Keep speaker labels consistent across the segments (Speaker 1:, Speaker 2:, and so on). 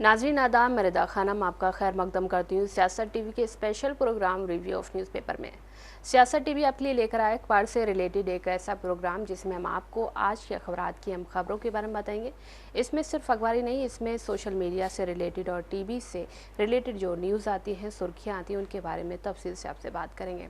Speaker 1: नाज़रीन आदाब, मैं रिदा खानम आपका खैर मकदम करती हूँ सियासत टीवी के special programme review of newspaper में। सियासत टीवी आपके लिए लेकर आया अखबार से रिलेटेड एक ऐसा प्रोग्राम जिसमें हम आपको आज के अखबार की अहम खबरों के बारे में बताएंगे। इसमें सिर्फ अखबार ही नहीं, इसमें सोशल मीडिया से रिलेटेड और टीवी से रिलेटेड जो न्यूज़ आती हैं, सुर्खियाँ आती हैं, उनके बारे में तफसील से आपसे बात करेंगे।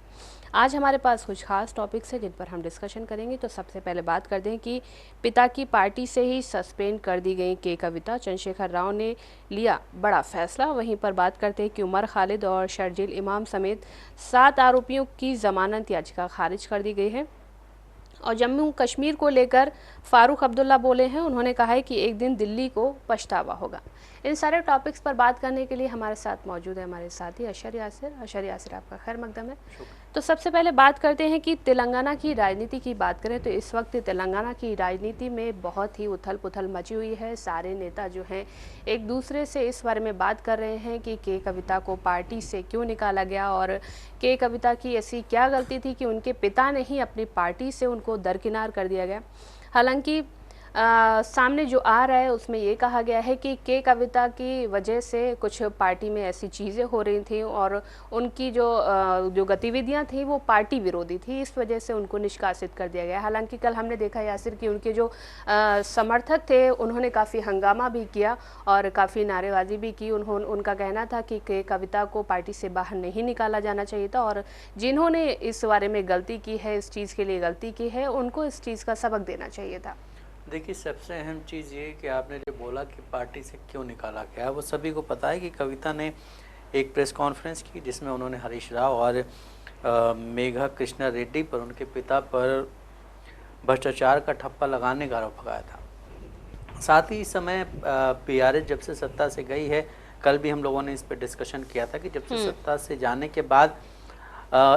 Speaker 1: आज हमारे पास कुछ खास टॉपिक्स हैं जिन पर हम डिस्कशन करेंगे। तो सबसे पहले बात करते हैं कि पिता की पार्टी से ही सस्पेंड कर दी गई के कविता, चंद्रशेखर राव ने लिया बड़ा फैसला। वहीं पर बात करते हैं कि उमर खालिद और शर्जील इमाम समेत 7 आरोपियों की जमानत याचिका खारिज कर दी गई है। और जम्मू कश्मीर को लेकर फारूक अब्दुल्ला बोले हैं, उन्होंने कहा है कि एक दिन दिल्ली को पछतावा होगा। इन सारे टॉपिक्स पर बात करने के लिए हमारे साथ मौजूद है हमारे साथी अशर यासिर। अशर यासिर, आपका खैर मकदम है। तो सबसे पहले बात करते हैं कि तेलंगाना की राजनीति की बात करें तो इस वक्त तेलंगाना की राजनीति में बहुत ही उथल पुथल मची हुई है। सारे नेता जो हैं एक दूसरे से इस बारे में बात कर रहे हैं कि के कविता को पार्टी से क्यों निकाला गया और के कविता की ऐसी क्या गलती थी कि उनके पिता ने ही अपनी पार्टी से उनको दरकिनार कर दिया गया। हालांकि सामने जो आ रहा है उसमें ये कहा गया है कि के कविता की वजह से कुछ पार्टी में ऐसी चीज़ें हो रही थी और उनकी जो गतिविधियां थी वो पार्टी विरोधी थी, इस वजह से उनको निष्कासित कर दिया गया। हालांकि कल हमने देखा यासिर कि उनके जो समर्थक थे उन्होंने काफ़ी हंगामा भी किया और काफ़ी नारेबाजी भी की। उनका कहना था कि के कविता को पार्टी से बाहर नहीं निकाला जाना चाहिए था और जिन्होंने इस बारे में गलती की है, इस चीज़ के लिए गलती की है, उनको इस चीज़ का सबक देना चाहिए था।
Speaker 2: देखिए, सबसे अहम चीज़ ये कि आपने जो बोला कि पार्टी से क्यों निकाला गया, वो सभी को पता है कि कविता ने एक प्रेस कॉन्फ्रेंस की जिसमें उन्होंने हरीश राव और मेघा कृष्णा रेड्डी पर, उनके पिता पर भ्रष्टाचार का ठप्पा लगाने का आरोप लगाया था। साथ ही इस समय पीआरएस जब से सत्ता से गई है, कल भी हम लोगों ने इस पर डिस्कशन किया था कि जब से सत्ता से जाने के बाद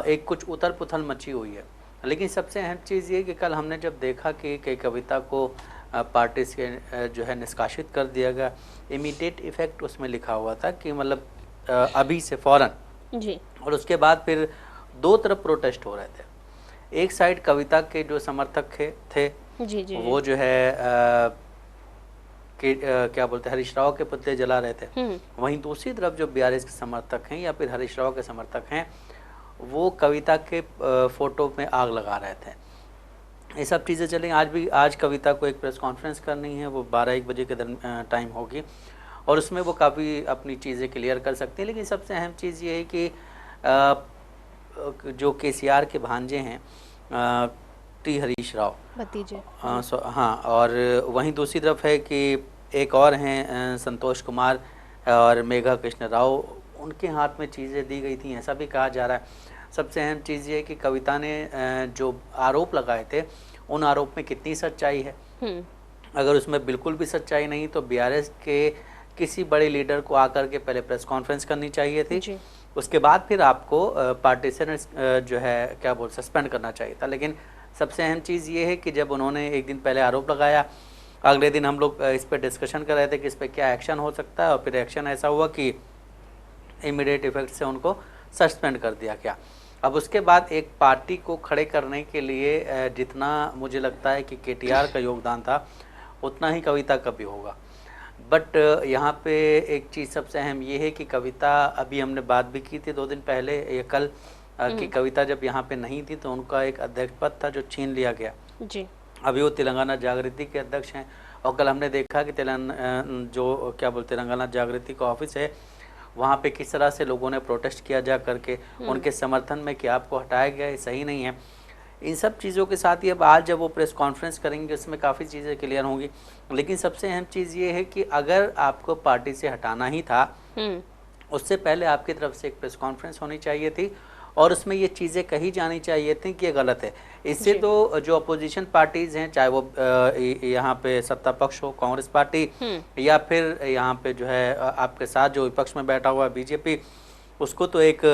Speaker 2: एक कुछ उथल पुथल मची हुई है। लेकिन सबसे अहम चीज़ ये कि कल हमने जब देखा कि कविता को पार्टी से जो है निष्कासित कर दिया गया, इमीडिएट इफेक्ट उसमें लिखा हुआ था कि मतलब अभी से फ़ौरन
Speaker 1: जी।
Speaker 2: और उसके बाद फिर दो तरफ प्रोटेस्ट हो रहे थे। एक साइड कविता के जो समर्थक थे
Speaker 1: जी जी
Speaker 2: वो जो है क्या बोलते हैं, हरीश राव के पुतले जला रहे थे। वहीं दूसरी तरफ जो बीआरएस के समर्थक हैं या फिर हरीश राव के समर्थक हैं, वो कविता के फोटो में आग लगा रहे थे। ये सब चीज़ें चलें। आज कविता को एक प्रेस कॉन्फ्रेंस करनी है, वो 12-1 बजे के टाइम होगी और उसमें वो काफ़ी अपनी चीज़ें क्लियर कर सकते हैं। लेकिन सबसे अहम चीज़ ये है कि जो केसीआर के भांजे हैं टी हरीश राव,
Speaker 1: भतीजे,
Speaker 2: हाँ, और वहीं दूसरी तरफ है कि एक और हैं संतोष कुमार और मेघा कृष्ण राव, उनके हाथ में चीज़ें दी गई थी, ऐसा भी कहा जा रहा है। सबसे अहम चीज़ ये है कि कविता ने जो आरोप लगाए थे उन आरोप में कितनी सच्चाई है। अगर उसमें बिल्कुल भी सच्चाई नहीं तो बीआरएस के किसी बड़े लीडर को आकर के पहले प्रेस कॉन्फ्रेंस करनी चाहिए थी, उसके बाद फिर आपको पार्टी से जो है क्या बोल सस्पेंड करना चाहिए था। लेकिन सबसे अहम चीज़ ये है कि जब उन्होंने एक दिन पहले आरोप लगाया, अगले दिन हम लोग इस पर डिस्कशन कर रहे थे कि इस पर क्या एक्शन हो सकता है, और फिर एक्शन ऐसा हुआ कि इमीडिएट इफेक्ट से उनको सस्पेंड कर दिया गया। अब उसके बाद एक पार्टी को खड़े करने के लिए जितना मुझे लगता है कि केटीआर का योगदान था उतना ही कविता का भी होगा। बट यहाँ पे एक चीज़ सबसे अहम ये है कि कविता, अभी हमने बात भी की थी 2 दिन पहले या कल कि कविता जब यहाँ पे नहीं थी तो उनका एक अध्यक्ष पद था जो छीन लिया गया जी। अभी वो तेलंगाना जागृति के अध्यक्ष हैं और कल हमने देखा कि जो क्या बोलते तेलंगाना जागृति का ऑफिस है वहाँ पे किस तरह से लोगों ने प्रोटेस्ट किया जा करके उनके समर्थन में कि आपको हटाया गया, ये सही नहीं है। इन सब चीज़ों के साथ ही अब आज जब वो प्रेस कॉन्फ्रेंस करेंगे उसमें काफ़ी चीज़ें क्लियर होंगी। लेकिन सबसे अहम चीज़ ये है कि अगर आपको पार्टी से हटाना ही था उससे पहले आपकी तरफ से एक प्रेस कॉन्फ्रेंस होनी चाहिए थी और उसमें ये चीज़ें कही जानी चाहिए थी कि ये गलत है। इससे तो जो अपोजिशन पार्टीज़ हैं, चाहे वो यहाँ पे सत्ता पक्ष हो कांग्रेस पार्टी या फिर यहाँ पे जो है आपके साथ जो विपक्ष में बैठा हुआ बीजेपी, उसको तो एक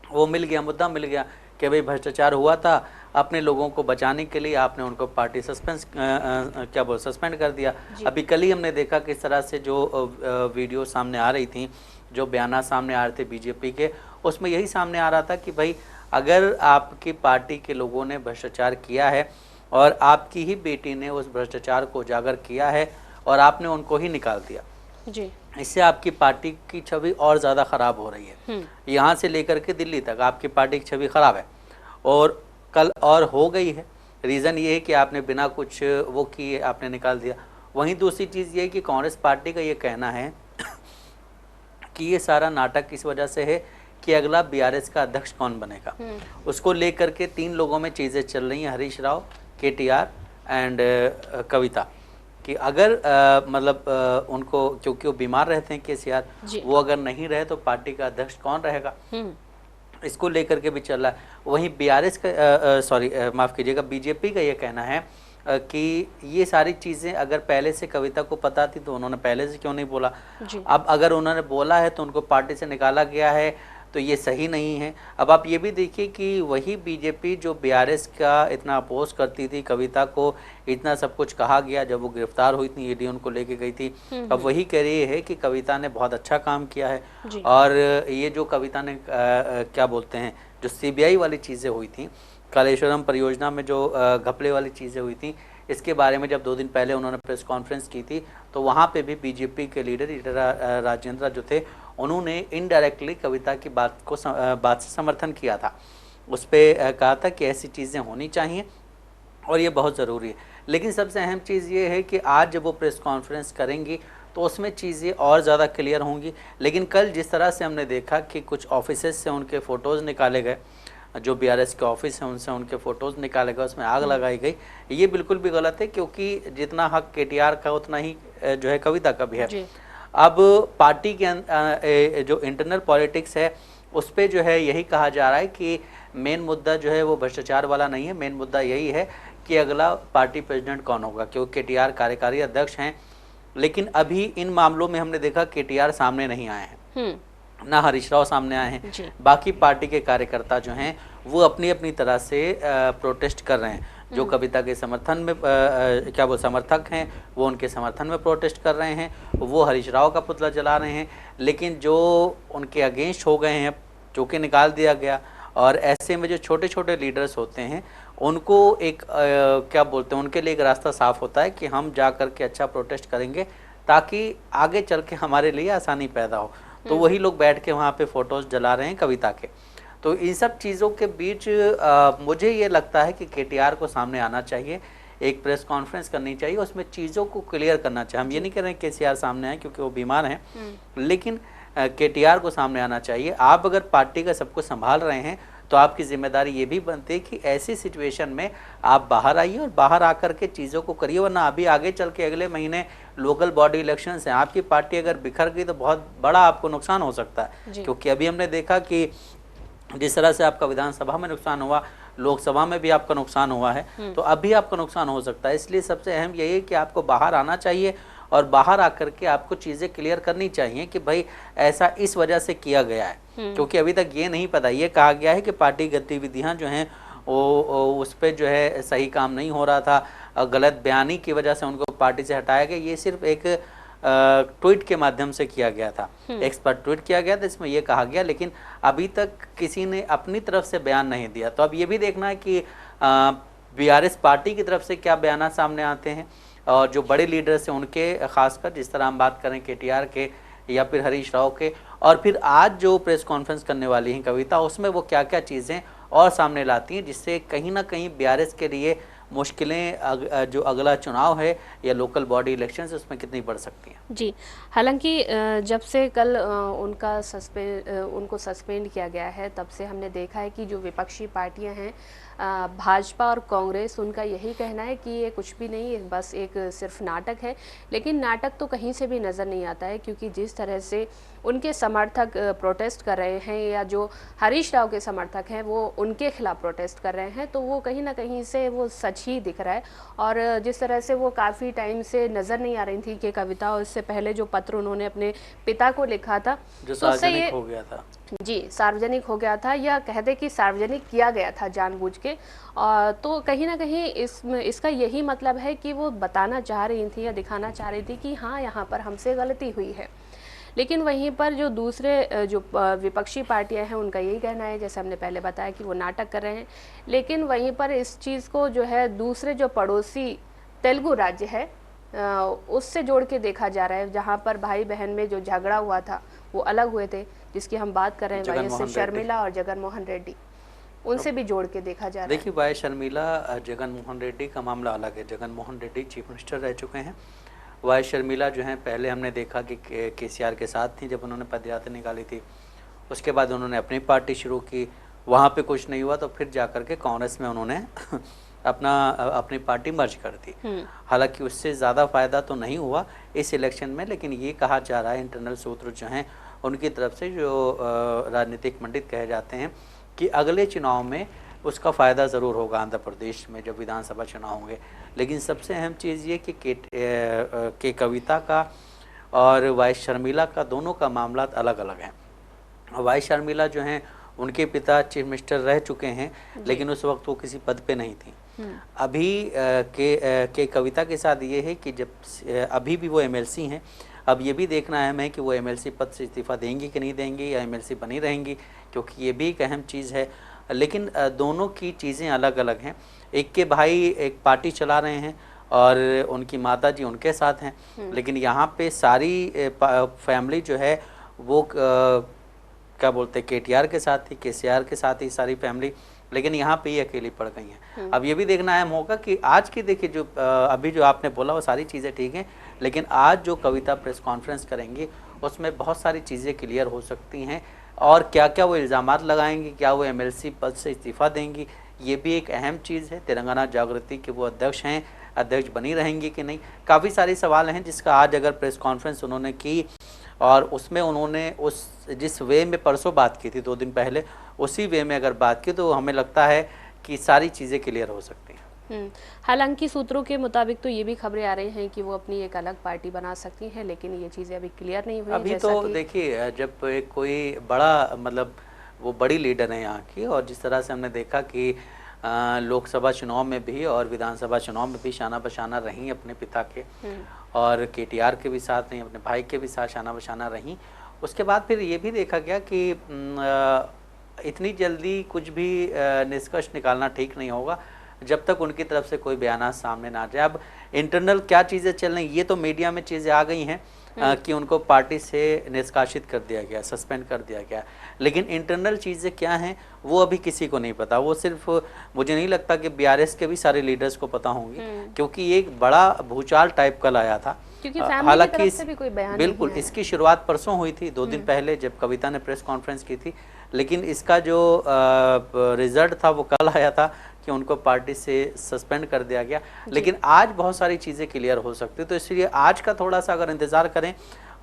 Speaker 2: वो मिल गया, मुद्दा मिल गया कि भाई भ्रष्टाचार हुआ था, अपने लोगों को बचाने के लिए आपने उनको पार्टी सस्पेंड कर दिया। अभी कल ही हमने देखा किस तरह से जो वीडियो सामने आ रही थी, जो बयान सामने आ रहे थे बीजेपी के, उसमें यही सामने आ रहा था कि भाई अगर आपकी पार्टी के लोगों ने भ्रष्टाचार किया है और आपकी ही बेटी ने उस भ्रष्टाचार को उजागर किया है और आपने उनको ही निकाल दिया,
Speaker 1: जी।
Speaker 2: इससे आपकी पार्टी की छवि और ज़्यादा ख़राब हो रही है। यहाँ से लेकर के दिल्ली तक आपकी पार्टी की छवि ख़राब है, और कल और हो गई है। रीज़न ये है कि आपने बिना कुछ वो किए आपने निकाल दिया। वहीं दूसरी चीज़ ये है कि कांग्रेस पार्टी का ये कहना है कि ये सारा नाटक इस वजह से है कि अगला बीआरएस का अध्यक्ष कौन बनेगा, उसको लेकर के 3 लोगों में चीज़ें चल रही हैं, हरीश राव, केटीआर एंड कविता, कि अगर मतलब उनको, क्योंकि वो बीमार रहते हैं केसीआर, वो अगर नहीं रहे तो पार्टी का अध्यक्ष कौन रहेगा, इसको लेकर के भी चल रहा है। वहीं बीआरएस का सॉरी माफ़ कीजिएगा, बीजेपी का ये कहना है कि ये सारी चीज़ें अगर पहले से कविता को पता थी तो उन्होंने पहले से क्यों नहीं बोला। अब अगर उन्होंने बोला है तो उनको पार्टी से निकाला गया है, तो ये सही नहीं है। अब आप ये भी देखिए कि वही बीजेपी जो बीआरएस का इतना अपोज करती थी, कविता को इतना सब कुछ कहा गया जब वो गिरफ्तार हुई थी, ईडी उनको लेके गई थी, अब वही कह रही है कि कविता ने बहुत अच्छा काम किया है। और ये जो कविता ने क्या बोलते हैं, जो सीबीआई वाली चीज़ें हुई थी, कालेश्वरम परियोजना में जो घपले वाली चीज़ें हुई थी, इसके बारे में जब 2 दिन पहले उन्होंने प्रेस कॉन्फ्रेंस की थी, तो वहाँ पे भी बीजेपी के लीडर राजेंद्र जो थे, उन्होंने इनडायरेक्टली कविता की बात से समर्थन किया था। उस पर कहा था कि ऐसी चीज़ें होनी चाहिए और ये बहुत ज़रूरी है। लेकिन सबसे अहम चीज़ ये है कि आज जब वो प्रेस कॉन्फ्रेंस करेंगी तो उसमें चीज़ें और ज़्यादा क्लियर होंगी। लेकिन कल जिस तरह से हमने देखा कि कुछ ऑफिसेस से उनके फ़ोटोज़ निकाले गए, जो बीआरएस के ऑफिस हैं उनसे उनके फ़ोटोज़ निकाले गए, उसमें आग लगाई गई, ये बिल्कुल भी गलत है, क्योंकि जितना हक केटीआर का उतना ही जो है कविता का भी है। अब पार्टी के जो इंटरनल पॉलिटिक्स है उस पर जो है यही कहा जा रहा है कि मेन मुद्दा जो है वो भ्रष्टाचार वाला नहीं है, मेन मुद्दा यही है कि अगला पार्टी प्रेसिडेंट कौन होगा, क्योंकि केटीआर कार्यकारी अध्यक्ष हैं। लेकिन अभी इन मामलों में हमने देखा केटीआर सामने नहीं आए हैं, ना हरीश राव सामने आए हैं। बाकी पार्टी के कार्यकर्ता जो हैं वो अपनी अपनी तरह से प्रोटेस्ट कर रहे हैं। जो कविता के समर्थन में क्या वो समर्थक हैं वो उनके समर्थन में प्रोटेस्ट कर रहे हैं, वो हरीश राव का पुतला जला रहे हैं। लेकिन जो उनके अगेंस्ट हो गए हैं, जो कि निकाल दिया गया, और ऐसे में जो छोटे छोटे लीडर्स होते हैं उनको एक क्या बोलते हैं, उनके लिए एक रास्ता साफ होता है कि हम जा कर के अच्छा प्रोटेस्ट करेंगे ताकि आगे चल के हमारे लिए आसानी पैदा हो। तो वही लोग बैठ के वहाँ पे फ़ोटोज़ जला रहे हैं कविता के। तो इन सब चीज़ों के बीच मुझे ये लगता है कि केटीआर को सामने आना चाहिए, एक प्रेस कॉन्फ्रेंस करनी चाहिए, उसमें चीज़ों को क्लियर करना चाहिए। हम ये नहीं कह रहे हैं केसीआर सामने आए क्योंकि वो बीमार हैं, लेकिन केटीआर को सामने आना चाहिए। आप अगर पार्टी का सब कुछ संभाल रहे हैं तो आपकी जिम्मेदारी ये भी बनती है कि ऐसी सिचुएशन में आप बाहर आइए और बाहर आकर के चीज़ों को करिए, वरना अभी आगे चल के अगले महीने लोकल बॉडी इलेक्शंस हैं, आपकी पार्टी अगर बिखर गई तो बहुत बड़ा आपको नुकसान हो सकता है। क्योंकि अभी हमने देखा कि जिस तरह से आपका विधानसभा में नुकसान हुआ, लोकसभा में भी आपका नुकसान हुआ है, तो अभी आपका नुकसान हो सकता है। इसलिए सबसे अहम यही है कि आपको बाहर आना चाहिए और बाहर आकर के आपको चीज़ें क्लियर करनी चाहिए कि भाई ऐसा इस वजह से किया गया है। क्योंकि अभी तक ये नहीं पता, ये कहा गया है कि पार्टी गतिविधियां जो हैं वो उस पर जो है सही काम नहीं हो रहा था, गलत बयानी की वजह से उनको पार्टी से हटाया गया। ये सिर्फ एक ट्वीट के माध्यम से किया गया था, एक्सपर्ट ट्वीट किया गया था, इसमें ये कहा गया, लेकिन अभी तक किसी ने अपनी तरफ से बयान नहीं दिया। तो अब ये भी देखना है कि बीआरएस पार्टी की तरफ से क्या बयान सामने आते हैं, और जो बड़े लीडर्स हैं उनके, खासकर जिस तरह हम बात करें केटीआर के या फिर हरीश राव के, और फिर आज जो प्रेस कॉन्फ्रेंस करने वाली हैं कविता, उसमें वो क्या क्या चीज़ें और सामने लाती हैं जिससे कहीं ना कहीं बीआरएस के लिए मुश्किलें जो अगला चुनाव है या लोकल बॉडी इलेक्शंस उसमें कितनी बढ़ सकती हैं।
Speaker 1: जी, हालांकि जब से कल उनको सस्पेंड किया गया है तब से हमने देखा है कि जो विपक्षी पार्टियां हैं, भाजपा और कांग्रेस, उनका यही कहना है कि ये कुछ भी नहीं है, बस एक सिर्फ नाटक है। लेकिन नाटक तो कहीं से भी नज़र नहीं आता है, क्योंकि जिस तरह से उनके समर्थक प्रोटेस्ट कर रहे हैं या जो हरीश राव के समर्थक हैं वो उनके खिलाफ प्रोटेस्ट कर रहे हैं, तो वो कहीं ना कहीं से वो सच ही दिख रहा है। और जिस तरह से वो काफ़ी टाइम से नज़र नहीं आ रही थी कि कविता, और इससे पहले जो पत्र उन्होंने अपने पिता को लिखा था
Speaker 2: जो सार्वजनिक हो गया था,
Speaker 1: जी सार्वजनिक हो गया था, या कहते कि सार्वजनिक किया गया था जानबूझ के, तो कहीं ना कहीं इसका यही मतलब है कि वो बताना चाह रही थी या दिखाना चाह रही थी कि हाँ यहाँ पर हमसे गलती हुई है। लेकिन वहीं पर जो दूसरे जो विपक्षी पार्टियां हैं उनका यही कहना है, जैसे हमने पहले बताया, कि वो नाटक कर रहे हैं। लेकिन वहीं पर इस चीज़ को जो है दूसरे जो पड़ोसी तेलुगु राज्य है उससे जोड़ के देखा जा रहा है, जहाँ पर भाई बहन में जो झगड़ा हुआ था वो अलग हुए थे, जिसकी हम बात कर रहे हैं वाई शर्मिला और जगन मोहन रेड्डी, उनसे भी जोड़ के देखा जा रहा है।
Speaker 2: देखिए, वाई शर्मिला जगन मोहन रेड्डी का मामला अलग है। जगन मोहन रेड्डी चीफ मिनिस्टर रह चुके हैं। वाई शर्मिला जो है, पहले हमने देखा कि केसीआर के साथ थी जब उन्होंने पदयात्रा निकाली थी, उसके बाद उन्होंने अपनी पार्टी शुरू की, वहाँ पे कुछ नहीं हुआ तो फिर जाकर के कांग्रेस में उन्होंने अपनी पार्टी मर्ज कर दी। हालांकि उससे ज़्यादा फायदा तो नहीं हुआ इस इलेक्शन में, लेकिन ये कहा जा रहा है, इंटरनल सूत्र जो हैं उनकी तरफ से, जो राजनीतिक पंडित कहे जाते हैं, कि अगले चुनाव में उसका फ़ायदा ज़रूर होगा आंध्र प्रदेश में जब विधानसभा चुनाव होंगे। लेकिन सबसे अहम चीज़ ये कि कविता का और वाई शर्मिला का दोनों का मामला अलग अलग है। वाई शर्मिला जो हैं, उनके पिता चीफ मिनिस्टर रह चुके हैं, लेकिन उस वक्त वो किसी पद पे नहीं थी। अभी के कविता के साथ ये है कि जब अभी भी वो एमएलसी हैं, अब ये भी देखना अहम है कि वो एमएलसी पद से इस्तीफा देंगी कि नहीं देंगी, या एमएलसी बनी रहेंगी, क्योंकि ये भी एक अहम चीज़ है। लेकिन दोनों की चीज़ें अलग अलग हैं। एक के भाई एक पार्टी चला रहे हैं और उनकी माता जी उनके साथ हैं, लेकिन यहाँ पे सारी फैमिली जो है वो क्या बोलते हैं, केटीआर के साथ थी, केसीआर के साथ ही सारी फैमिली, लेकिन यहाँ पे ही अकेली पड़ गई हैं। अब ये भी देखना अहम होगा कि आज की, देखिए, जो अभी जो आपने बोला वो सारी चीज़ें ठीक हैं, लेकिन आज जो कविता प्रेस कॉन्फ्रेंस करेंगी उसमें बहुत सारी चीज़ें क्लियर हो सकती हैं, और क्या क्या वो इल्ज़ामात लगाएंगी, क्या वो एमएलसी पद से इस्तीफ़ा देंगी, ये भी एक अहम चीज़ है। तेलंगाना जागृति के वो अध्यक्ष हैं, अध्यक्ष बनी रहेंगी कि नहीं, काफ़ी सारे सवाल हैं, जिसका आज अगर प्रेस कॉन्फ्रेंस उन्होंने की और उसमें उन्होंने जिस वे में परसों बात की थी 2 दिन पहले, उसी वे में अगर बात की तो हमें लगता है कि सारी चीज़ें क्लियर हो सकती हैं।
Speaker 1: हालांकि सूत्रों के मुताबिक तो ये भी खबरें आ रही हैं कि वो अपनी एक अलग पार्टी बना सकती हैं, लेकिन ये चीज़ें अभी क्लियर नहीं हुई।
Speaker 2: अभी तो देखिए, जब कोई बड़ा, मतलब वो बड़ी लीडर है यहाँ की, और जिस तरह से हमने देखा कि लोकसभा चुनाव में भी और विधानसभा चुनाव में भी शाना बशाना रहीं अपने पिता के, और केटीआर के भी साथ रहीं, अपने भाई के भी साथ शाना बशाना रहीं। उसके बाद फिर ये भी देखा गया कि इतनी जल्दी कुछ भी निष्कर्ष निकालना ठीक नहीं होगा जब तक उनकी तरफ से कोई बयान सामने ना आ जाए। अब इंटरनल क्या चीज़ें चल रही, ये तो मीडिया में चीज़ें आ गई हैं कि उनको पार्टी से निष्कासित कर दिया गया, सस्पेंड कर दिया गया, लेकिन इंटरनल चीज़ें क्या हैं वो अभी किसी को नहीं पता। वो सिर्फ, मुझे नहीं लगता कि बीआरएस के भी सारे लीडर्स को पता होंगी, क्योंकि एक बड़ा भूचाल टाइप कल आया था। हालांकि बिल्कुल इसकी शुरुआत परसों हुई थी, 2 दिन पहले जब कविता ने प्रेस कॉन्फ्रेंस की थी, लेकिन इसका जो रिजल्ट था वो कल आया था कि उनको पार्टी से सस्पेंड कर दिया गया। लेकिन आज बहुत सारी चीज़ें क्लियर हो सकती, तो इसलिए आज का थोड़ा सा अगर इंतज़ार करें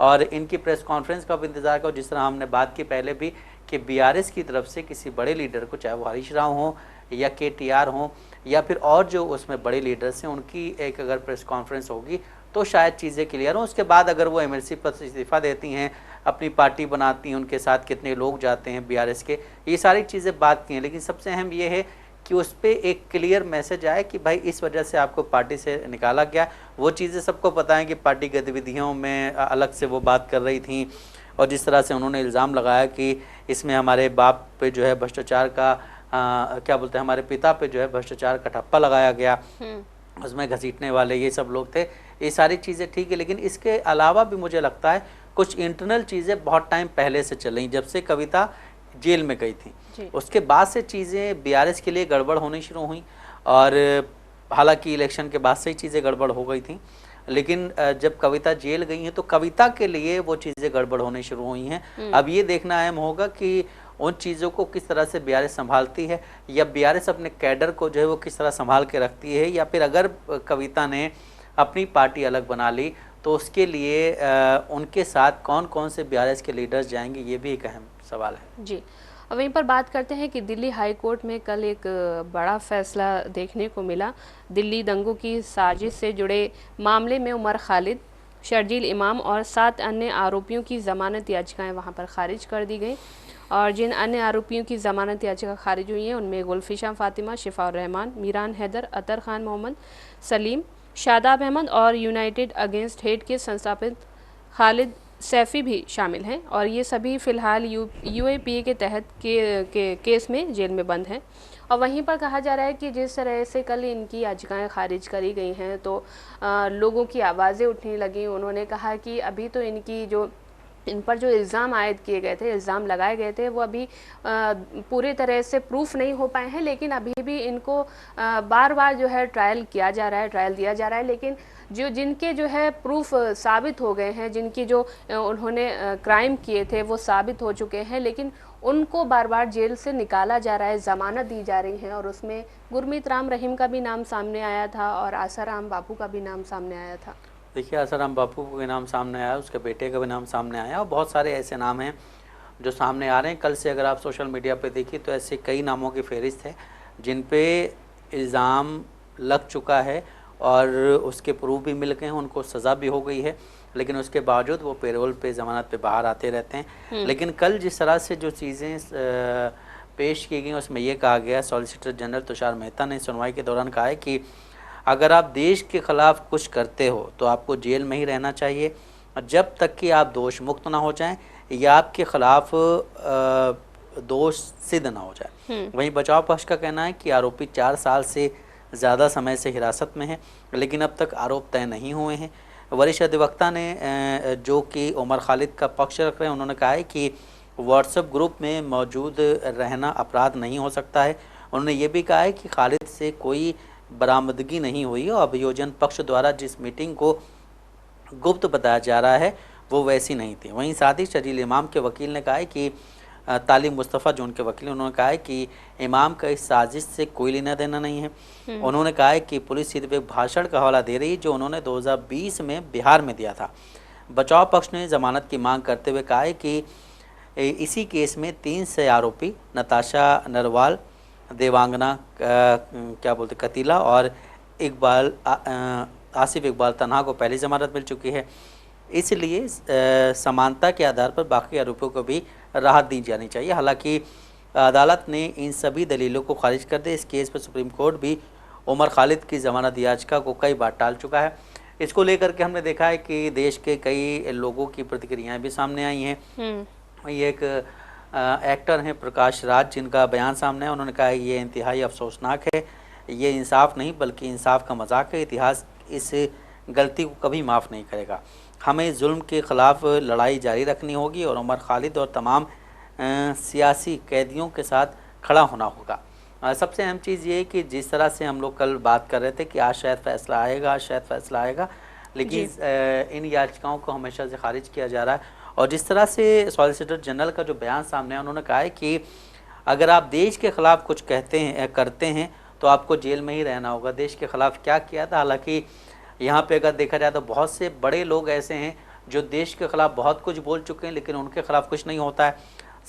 Speaker 2: और इनकी प्रेस कॉन्फ्रेंस का भी इंतज़ार करो, जिस तरह हमने बात की पहले भी कि बीआरएस की तरफ से किसी बड़े लीडर को, चाहे वो हरीश राव हो या केटीआर हो या फिर और जो उसमें बड़े लीडर्स हैं, उनकी एक अगर प्रेस कॉन्फ्रेंस होगी तो शायद चीज़ें क्लियर हों। उसके बाद अगर वो एमएलसी पद से इस्तीफ़ा देती हैं, अपनी पार्टी बनाती हैं, उनके साथ कितने लोग जाते हैं बीआरएस के, ये सारी चीज़ें बात की हैं। लेकिन सबसे अहम ये है कि उस पर एक क्लियर मैसेज आए कि भाई इस वजह से आपको पार्टी से निकाला गया। वो चीज़ें सबको पता है कि पार्टी गतिविधियों में अलग से वो बात कर रही थी, और जिस तरह से उन्होंने इल्ज़ाम लगाया कि इसमें हमारे बाप पे जो है भ्रष्टाचार का क्या बोलते हैं, हमारे पिता पे जो है भ्रष्टाचार का ठप्पा लगाया गया, उसमें घसीटने वाले ये सब लोग थे। ये सारी चीज़ें ठीक है, लेकिन इसके अलावा भी मुझे लगता है कुछ इंटरनल चीज़ें बहुत टाइम पहले से चल रही, जब से कविता जेल में गई थी उसके बाद से चीज़ें बीआरएस के लिए गड़बड़ होनी शुरू हुई, और हालांकि इलेक्शन के बाद से ही चीज़ें गड़बड़ हो गई थी, लेकिन जब कविता जेल गई हैं तो कविता के लिए वो चीज़ें गड़बड़ होनी शुरू हुई हैं। अब ये देखना अहम होगा कि उन चीज़ों को किस तरह से बीआरएस संभालती है, या बीआरएस अपने कैडर को जो है वो किस तरह संभाल के रखती है, या फिर अगर कविता ने अपनी पार्टी अलग बना ली तो उसके लिए उनके साथ कौन कौन से बीआरएस के लीडर्स जाएंगे, ये भी एक अहम सवाल है।
Speaker 1: जी, वहीं पर बात करते हैं कि दिल्ली हाई कोर्ट में कल एक बड़ा फैसला देखने को मिला। दिल्ली दंगों की साजिश से जुड़े मामले में उमर खालिद, शर्जील इमाम और 7 अन्य आरोपियों की ज़मानत याचिकाएं वहां पर खारिज कर दी गई, और जिन अन्य आरोपियों की ज़मानत याचिका खारिज हुई है उनमें गुलफिशा फातिमा, शिफाउर रहमान, मीरान हैदर, अतर खान मोहम्मद, सलीम, शादाब अहमद और यूनाइटेड अगेंस्ट हेट के संस्थापक खालिद सैफ़ी भी शामिल हैं, और ये सभी फ़िलहाल यूएपीए के तहत केस में जेल में बंद हैं। और वहीं पर कहा जा रहा है कि जिस तरह से कल इनकी याचिकाएं खारिज करी गई हैं तो लोगों की आवाज़ें उठने लगी। उन्होंने कहा कि अभी तो इन पर जो इल्ज़ाम आयद किए गए थे, इल्ज़ाम लगाए गए थे, वो अभी पूरी तरह से प्रूफ नहीं हो पाए हैं, लेकिन अभी भी इनको बार बार जो है ट्रायल किया जा रहा है, ट्रायल दिया जा रहा है। लेकिन जिनके जो है प्रूफ साबित हो गए हैं, जिनकी जो उन्होंने क्राइम किए थे वो साबित हो चुके हैं, लेकिन उनको बार बार जेल से निकाला जा रहा है, ज़मानत दी जा रही है। और उसमें गुरमीत राम रहीम का भी नाम सामने आया था और आसाराम बापू का भी नाम सामने आया था।
Speaker 2: देखिए, आसाराम बापू के नाम सामने आया, उसके बेटे का भी नाम सामने आया और बहुत सारे ऐसे नाम हैं जो सामने आ रहे हैं। कल से अगर आप सोशल मीडिया पे देखिए तो ऐसे कई नामों की फहरिस्त है जिन पे इल्ज़ाम लग चुका है और उसके प्रूफ भी मिल गए हैं, उनको सज़ा भी हो गई है, लेकिन उसके बावजूद वो पेरोल पे ज़मानत पे बाहर आते रहते हैं। लेकिन कल जिस तरह से जो चीज़ें पेश की गई उसमें ये कहा गया, सॉलिसिटर जनरल तुषार मेहता ने सुनवाई के दौरान कहा है कि अगर आप देश के ख़िलाफ़ कुछ करते हो तो आपको जेल में ही रहना चाहिए जब तक कि आप दोष मुक्त ना हो जाएं या आपके ख़िलाफ़ दोष सिद्ध ना हो जाए। वहीं बचाव पक्ष का कहना है कि आरोपी 4 साल से ज़्यादा समय से हिरासत में है, लेकिन अब तक आरोप तय नहीं हुए हैं। वरिष्ठ अधिवक्ता ने जो कि उमर खालिद का पक्ष रख रहे हैं, उन्होंने कहा है कि व्हाट्सएप ग्रुप में मौजूद रहना अपराध नहीं हो सकता है। उन्होंने ये भी कहा है कि खालिद से कोई बरामदगी नहीं हुई और अभियोजन पक्ष द्वारा जिस मीटिंग को गुप्त बताया जा रहा है वो वैसी नहीं थी। वहीं साथ ही शजील इमाम के वकील ने कहा है कि तालिम मुस्तफ़ा जो उनके वकील, उन्होंने कहा है कि इमाम का इस साजिश से कोई लेना देना नहीं है। उन्होंने कहा है कि पुलिस सिर्फ एक भाषण का हवाला दे रही जो उन्होंने 2020 में बिहार में दिया था। बचाव पक्ष ने जमानत की मांग करते हुए कहा है कि इसी केस में 3 से आरोपी नताशा नरवाल, देवांगना कतीला और इकबाल आसिफ इकबाल तन्हा को पहली जमानत मिल चुकी है। इसलिए समानता के आधार पर बाकी आरोपियों को भी राहत दी जानी चाहिए। हालांकि अदालत ने इन सभी दलीलों को खारिज कर दिया। इस केस पर सुप्रीम कोर्ट भी उमर खालिद की जमानत याचिका को कई बार टाल चुका है। इसको लेकर के हमने देखा है कि देश के कई लोगों की प्रतिक्रियाएं भी सामने आई हैं। ये एक एक्टर हैं प्रकाश राज, जिनका बयान सामने है। उन्होंने कहा है ये इंतहाई अफसोसनाक है, ये इंसाफ नहीं बल्कि इंसाफ का मजाक है। इतिहास इस गलती को कभी माफ़ नहीं करेगा। हमें जुल्म के ख़िलाफ़ लड़ाई जारी रखनी होगी और उमर खालिद और तमाम सियासी कैदियों के साथ खड़ा होना होगा। सबसे अहम चीज़ ये है कि जिस तरह से हम लोग कल बात कर रहे थे कि आज शायद फ़ैसला आएगा, आज शायद फ़ैसला आएगा, लेकिन इन याचिकाओं को हमेशा से खारिज किया जा रहा है। और जिस तरह से सॉलिसिटर जनरल का जो बयान सामने है, उन्होंने कहा है कि अगर आप देश के ख़िलाफ़ कुछ करते हैं तो आपको जेल में ही रहना होगा। देश के ख़िलाफ़ क्या किया था? हालांकि यहाँ पे अगर देखा जाए तो बहुत से बड़े लोग ऐसे हैं जो देश के ख़िलाफ़ बहुत कुछ बोल चुके हैं, लेकिन उनके ख़िलाफ़ कुछ नहीं होता है।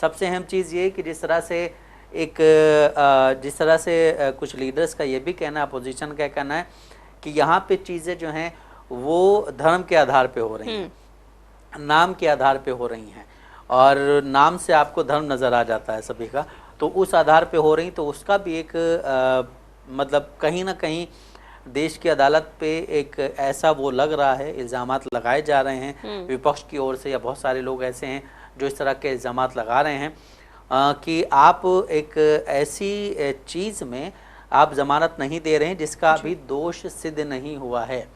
Speaker 2: सबसे अहम चीज़ ये कि जिस तरह से कुछ लीडर्स का ये भी कहना है, अपोजिशन का कहना है कि यहाँ पे चीज़ें जो हैं वो धर्म के आधार पे हो रही हैं, नाम के आधार पे हो रही हैं, और नाम से आपको धर्म नज़र आ जाता है सभी का, तो उस आधार पे हो रही, तो उसका भी एक मतलब कहीं ना कहीं देश की अदालत पे एक ऐसा वो लग रहा है, इल्ज़ामात लगाए जा रहे हैं विपक्ष की ओर से, या बहुत सारे लोग ऐसे हैं जो इस तरह के इल्ज़ामात लगा रहे हैं कि आप एक ऐसी चीज़ में आप ज़मानत नहीं दे रहे हैं जिसका अभी दोष सिद्ध नहीं हुआ है।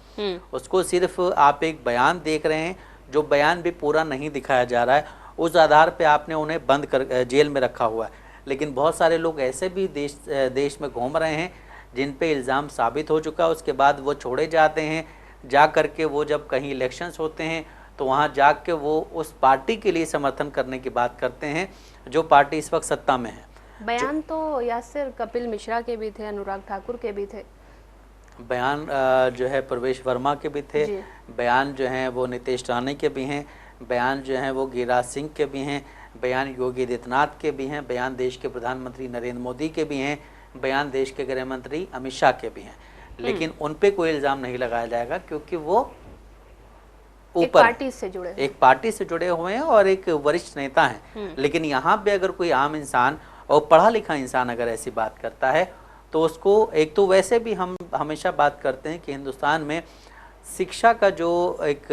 Speaker 2: उसको सिर्फ आप एक बयान देख रहे हैं, जो बयान भी पूरा नहीं दिखाया जा रहा है, उस आधार पे आपने उन्हें बंद कर जेल में रखा हुआ है। लेकिन बहुत सारे लोग ऐसे भी देश में घूम रहे हैं जिन पे इल्ज़ाम साबित हो चुका है, उसके बाद वो छोड़े जाते हैं। जा कर के वो जब कहीं इलेक्शंस होते हैं तो वहाँ जा के वो उस पार्टी के लिए समर्थन करने की बात करते हैं जो पार्टी इस वक्त सत्ता में है।
Speaker 1: बयान तो यासिर कपिल मिश्रा के भी थे, अनुराग ठाकुर के भी थे,
Speaker 2: बयान जो है प्रवेश वर्मा के भी थे, बयान जो हैं वो नीतीश राणे के भी हैं, बयान जो हैं वो गिरिराज सिंह के भी हैं, बयान योगी आदित्यनाथ के भी हैं, बयान देश के प्रधानमंत्री नरेंद्र मोदी के भी हैं, बयान देश के गृह मंत्री अमित शाह के भी हैं। लेकिन उन पे कोई इल्ज़ाम नहीं लगाया जाएगा क्योंकि वो ऊपर एक पार्टी से जुड़े हुए हैं और एक वरिष्ठ नेता हैं। लेकिन यहाँ पे अगर कोई आम इंसान और पढ़ा लिखा इंसान अगर ऐसी बात करता है तो उसको एक तो वैसे भी हम हमेशा बात करते हैं कि हिंदुस्तान में शिक्षा का जो एक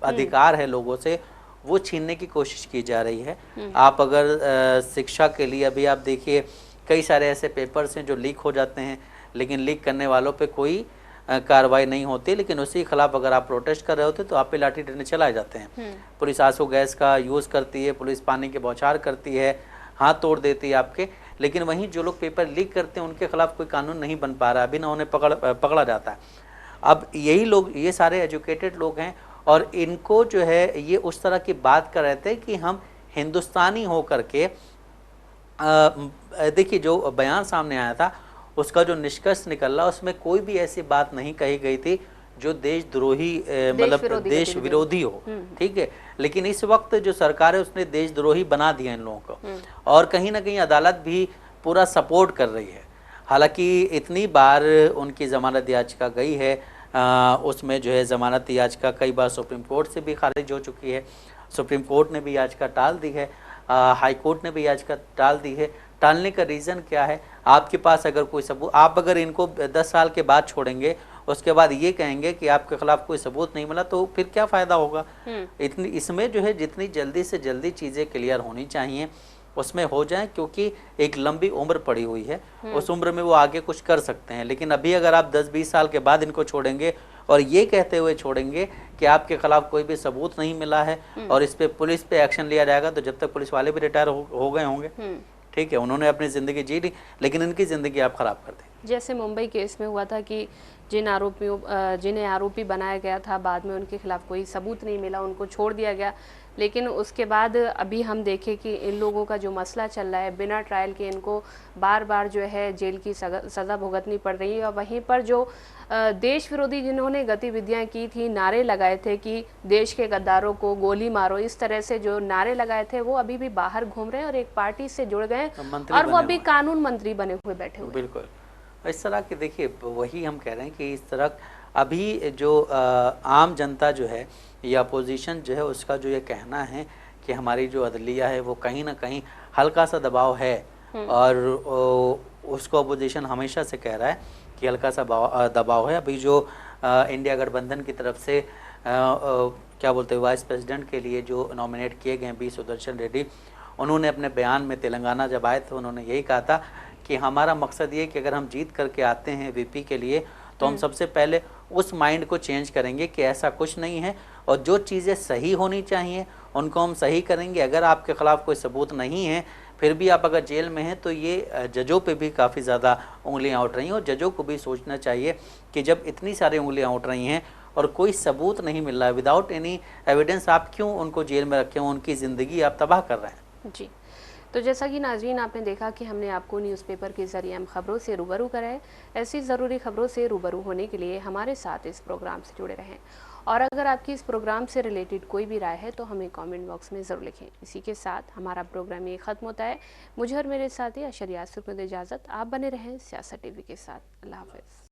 Speaker 2: अधिकार है लोगों से, वो छीनने की कोशिश की जा रही है। आप अगर शिक्षा के लिए अभी आप देखिए कई सारे ऐसे पेपर्स हैं जो लीक हो जाते हैं, लेकिन लीक करने वालों पे कोई कार्रवाई नहीं होती, लेकिन उसी के खिलाफ अगर आप प्रोटेस्ट कर रहे होते तो आप पे लाठी डंडे चलाए जाते हैं। पुलिस आंसू गैस का यूज़ करती है, पुलिस पानी के बौछार करती है, हाथ तोड़ देती है आपके। लेकिन वहीं जो लोग पेपर लीक करते हैं उनके खिलाफ कोई कानून नहीं बन पा रहा, अभी ना उन्हें पकड़ा जाता है। अब यही लोग, ये सारे एजुकेटेड लोग हैं और इनको जो है ये उस तरह की बात कर रहे थे कि हम हिंदुस्तानी होकर के, देखिए जो बयान सामने आया था उसका जो निष्कर्ष निकला उसमें कोई भी ऐसी बात नहीं कही गई थी जो देशद्रोही मतलब देश विरोधी हो, ठीक है। लेकिन इस वक्त जो सरकार है उसने देशद्रोही बना दिया इन लोगों को, और कहीं ना कहीं अदालत भी पूरा सपोर्ट कर रही है। हालांकि इतनी बार उनकी ज़मानत याचिका गई है, उसमें जो है ज़मानत याचिका कई बार सुप्रीम कोर्ट से भी खारिज हो चुकी है, सुप्रीम कोर्ट ने भी याचिका टाल दी है, हाई कोर्ट ने भी याचिका टाल दी है। टालने का रीज़न क्या है? आपके पास अगर कोई सबूत, आप अगर इनको 10 साल के बाद छोड़ेंगे, उसके बाद ये कहेंगे कि आपके खिलाफ कोई सबूत नहीं मिला, तो फिर क्या फ़ायदा होगा? इतनी इसमें जो है जितनी जल्दी से जल्दी चीज़ें क्लियर होनी चाहिए उसमें हो जाए, क्योंकि एक लंबी उम्र पड़ी हुई है, उस उम्र में वो आगे कुछ कर सकते हैं। लेकिन अभी अगर आप 10-20 साल के बाद इनको छोड़ेंगे और ये कहते हुए छोड़ेंगे कि आपके खिलाफ कोई भी सबूत नहीं मिला है और इस पे पुलिस पे एक्शन लिया जाएगा, तो जब तक पुलिस वाले भी रिटायर हो गए होंगे, ठीक है, उन्होंने अपनी ज़िंदगी जी ली, लेकिन इनकी ज़िंदगी आप ख़राब कर दें।
Speaker 1: जैसे मुंबई केस में हुआ था कि जिन्हें आरोपी बनाया गया था, बाद में उनके खिलाफ कोई सबूत नहीं मिला, उनको छोड़ दिया गया। लेकिन उसके बाद अभी हम देखें कि इन लोगों का जो मसला चल रहा है, बिना ट्रायल के इनको बार बार जो है जेल की सज़ा भुगतनी पड़ रही है। और वहीं पर जो देश विरोधी जिन्होंने गतिविधियां की थी, नारे लगाए थे कि देश के गद्दारों को गोली मारो, इस तरह से जो नारे लगाए थे, वो अभी भी बाहर घूम रहे हैं और एक पार्टी से जुड़ गए और वो अभी कानून मंत्री बने हुए बैठे हुए।
Speaker 2: बिल्कुल इस तरह के, देखिए वही हम कह रहे हैं कि इस तरह अभी जो आम जनता जो है या अपोजिशन जो है उसका जो ये कहना है कि हमारी जो अदलिया है वो कहीं ना कहीं हल्का सा दबाव है, और उसको अपोजिशन हमेशा से कह रहा है कि हल्का सा दबाव है। अभी जो इंडिया गठबंधन की तरफ से क्या बोलते हैं वाइस प्रेसिडेंट के लिए जो नॉमिनेट किए गए बी सुदर्शन रेड्डी, उन्होंने अपने बयान में तेलंगाना जब आए थे उन्होंने यही कहा था कि हमारा मकसद ये कि अगर हम जीत करके आते हैं वीपी के लिए तो हम सबसे पहले उस माइंड को चेंज करेंगे कि ऐसा कुछ नहीं है, और जो चीज़ें सही होनी चाहिए उनको हम सही करेंगे। अगर आपके खिलाफ कोई सबूत नहीं है फिर भी आप अगर जेल में हैं तो ये जजों पे भी काफ़ी ज़्यादा उंगलियां उठ रही हैं, और जजों को भी सोचना चाहिए कि जब इतनी सारी उंगलियां उठ रही हैं और कोई सबूत नहीं मिल रहा है, विदाउट एनी एविडेंस आप क्यों उनको जेल में रखें, उनकी ज़िंदगी आप तबाह कर रहे हैं।
Speaker 1: जी, तो जैसा कि नाज़रीन आपने देखा कि हमने आपको न्यूज़पेपर के ज़रिए हम खबरों से रूबरू कराए। ऐसी ज़रूरी खबरों से रूबरू होने के लिए हमारे साथ इस प्रोग्राम से जुड़े रहें, और अगर आपकी इस प्रोग्राम से रिलेटेड कोई भी राय है तो हमें कमेंट बॉक्स में ज़रूर लिखें। इसी के साथ हमारा प्रोग्राम ये ख़त्म होता है। मुझे और मेरे साथी अशर यासिर को दे इजाज़त। आप बने रहें सियासत टीवी के साथ। अल्लाह हाफ़िज़।